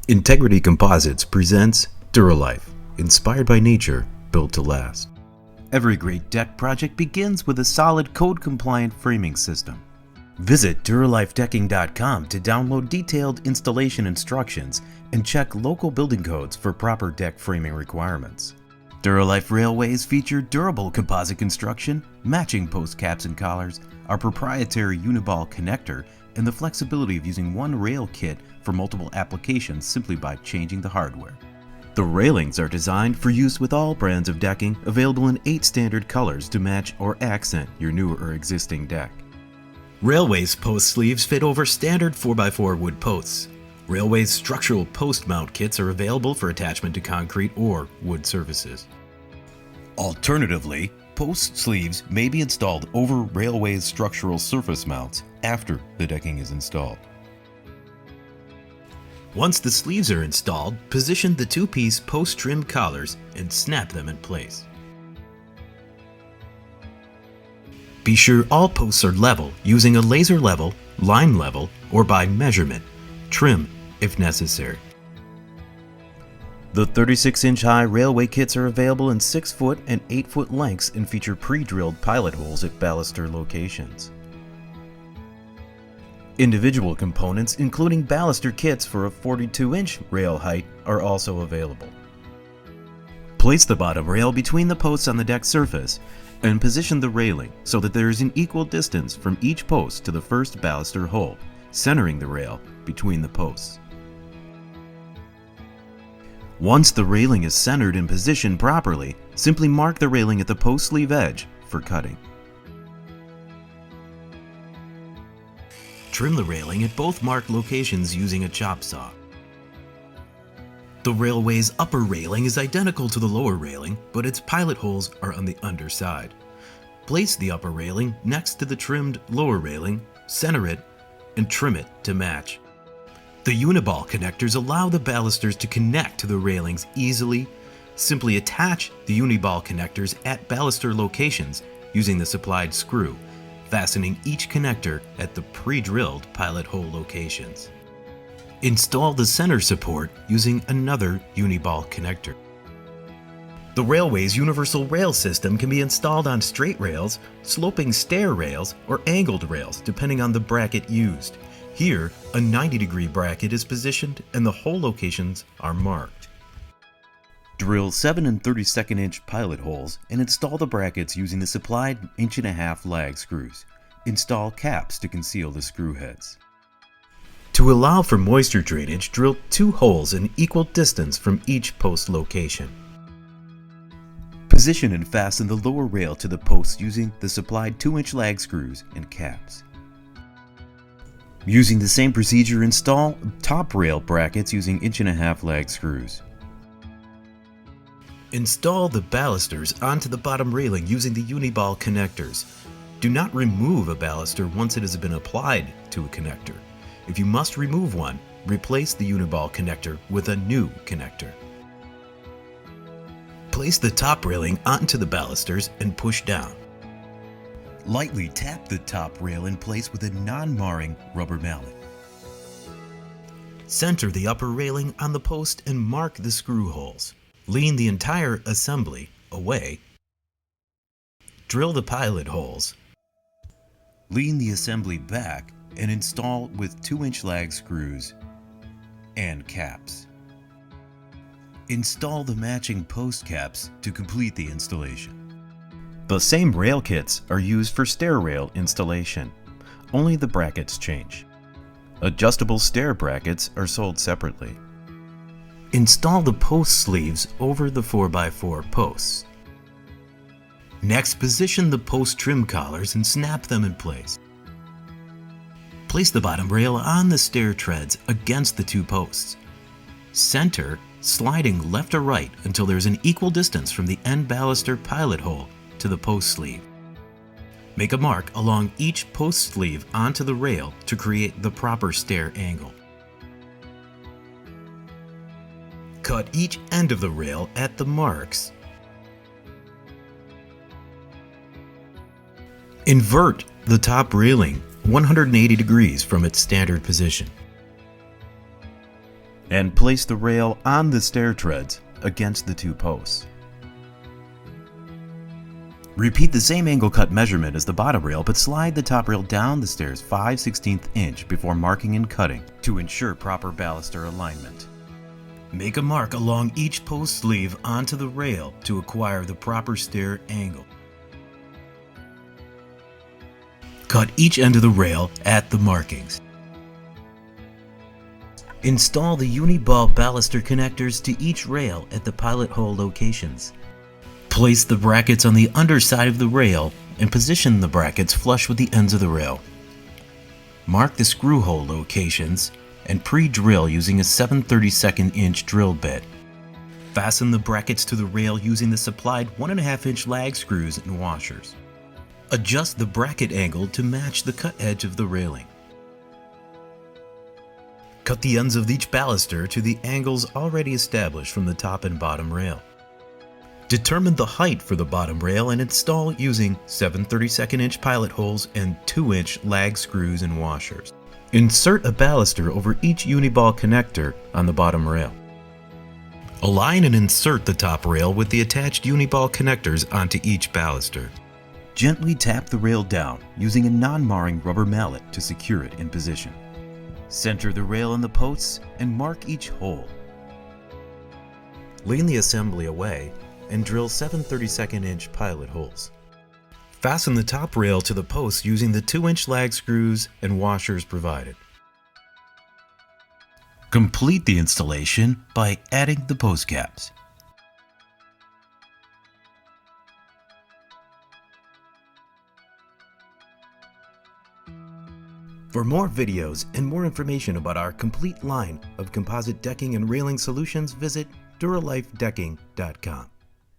Integrity Composites presents Duralife, inspired by nature, built to last. Every great deck project begins with a solid code-compliant framing system. Visit DuralifeDecking.com to download detailed installation instructions and check local building codes for proper deck framing requirements. Duralife railways feature durable composite construction, matching post caps and collars, our proprietary uniball connector, and the flexibility of using one rail kit for multiple applications simply by changing the hardware. The railings are designed for use with all brands of decking, available in 8 standard colors to match or accent your new or existing deck. Railways post sleeves fit over standard 4x4 wood posts. Railways structural post mount kits are available for attachment to concrete or wood surfaces. Alternatively, post sleeves may be installed over Railways structural surface mounts after the decking is installed. Once the sleeves are installed, position the 2-piece post trim collars and snap them in place. Be sure all posts are level using a laser level, line level, or by measurement. Trim if necessary. The 36-inch high railway kits are available in 6-foot and 8-foot lengths and feature pre-drilled pilot holes at baluster locations. Individual components, including baluster kits for a 42-inch rail height, are also available. Place the bottom rail between the posts on the deck surface and position the railing so that there is an equal distance from each post to the first baluster hole, centering the rail between the posts. Once the railing is centered and positioned properly, simply mark the railing at the post sleeve edge for cutting. Trim the railing at both marked locations using a chop saw. The railway's upper railing is identical to the lower railing, but its pilot holes are on the underside. Place the upper railing next to the trimmed lower railing, center it, and trim it to match. The uniball connectors allow the balusters to connect to the railings easily. Simply attach the uniball connectors at baluster locations using the supplied screw, fastening each connector at the pre-drilled pilot hole locations. Install the center support using another uniball connector. The Railway's universal rail system can be installed on straight rails, sloping stair rails, or angled rails depending on the bracket used. Here, a 90-degree bracket is positioned and the hole locations are marked. Drill 7 and 32nd-inch pilot holes and install the brackets using the supplied 1.5-inch lag screws. Install caps to conceal the screw heads. To allow for moisture drainage, drill 2 holes in equal distance from each post location. Position and fasten the lower rail to the posts using the supplied 2-inch lag screws and caps. Using the same procedure, install top rail brackets using 1.5-inch lag screws. Install the balusters onto the bottom railing using the uniball connectors. Do not remove a baluster once it has been applied to a connector. If you must remove one, replace the uniball connector with a new connector. Place the top railing onto the balusters and push down. Lightly tap the top rail in place with a non-marring rubber mallet. Center the upper railing on the post and mark the screw holes. Lean the entire assembly away. Drill the pilot holes. Lean the assembly back and install with 2-inch lag screws and caps. Install the matching post caps to complete the installation. The same rail kits are used for stair rail installation, only the brackets change. Adjustable stair brackets are sold separately. Install the post sleeves over the 4x4 posts. Next, position the post trim collars and snap them in place. Place the bottom rail on the stair treads against the 2 posts. Center, sliding left or right until there is an equal distance from the end baluster pilot hole to the post sleeve. Make a mark along each post sleeve onto the rail to create the proper stair angle. Cut each end of the rail at the marks. Invert the top railing 180 degrees from its standard position. and place the rail on the stair treads against the two posts. Repeat the same angle cut measurement as the bottom rail, but slide the top rail down the stairs 5/16 inch before marking and cutting to ensure proper baluster alignment. Make a mark along each post sleeve onto the rail to acquire the proper stair angle. Cut each end of the rail at the markings. Install the uni-ball baluster connectors to each rail at the pilot hole locations. Place the brackets on the underside of the rail and position the brackets flush with the ends of the rail. Mark the screw hole locations and pre-drill using a 7/32 inch drill bit. Fasten the brackets to the rail using the supplied 1.5 inch lag screws and washers. Adjust the bracket angle to match the cut edge of the railing. Cut the ends of each baluster to the angles already established from the top and bottom rail. Determine the height for the bottom rail and install using 7/32 inch pilot holes and 2 inch lag screws and washers. Insert a baluster over each uni-ball connector on the bottom rail. Align and insert the top rail with the attached uni-ball connectors onto each baluster. Gently tap the rail down using a non-marring rubber mallet to secure it in position. Center the rail in the posts and mark each hole. Lean the assembly away and drill 7/32 inch pilot holes. Fasten the top rail to the posts using the 2 inch lag screws and washers provided. Complete the installation by adding the post caps. For more videos and more information about our complete line of composite decking and railing solutions, visit duralifedecking.com.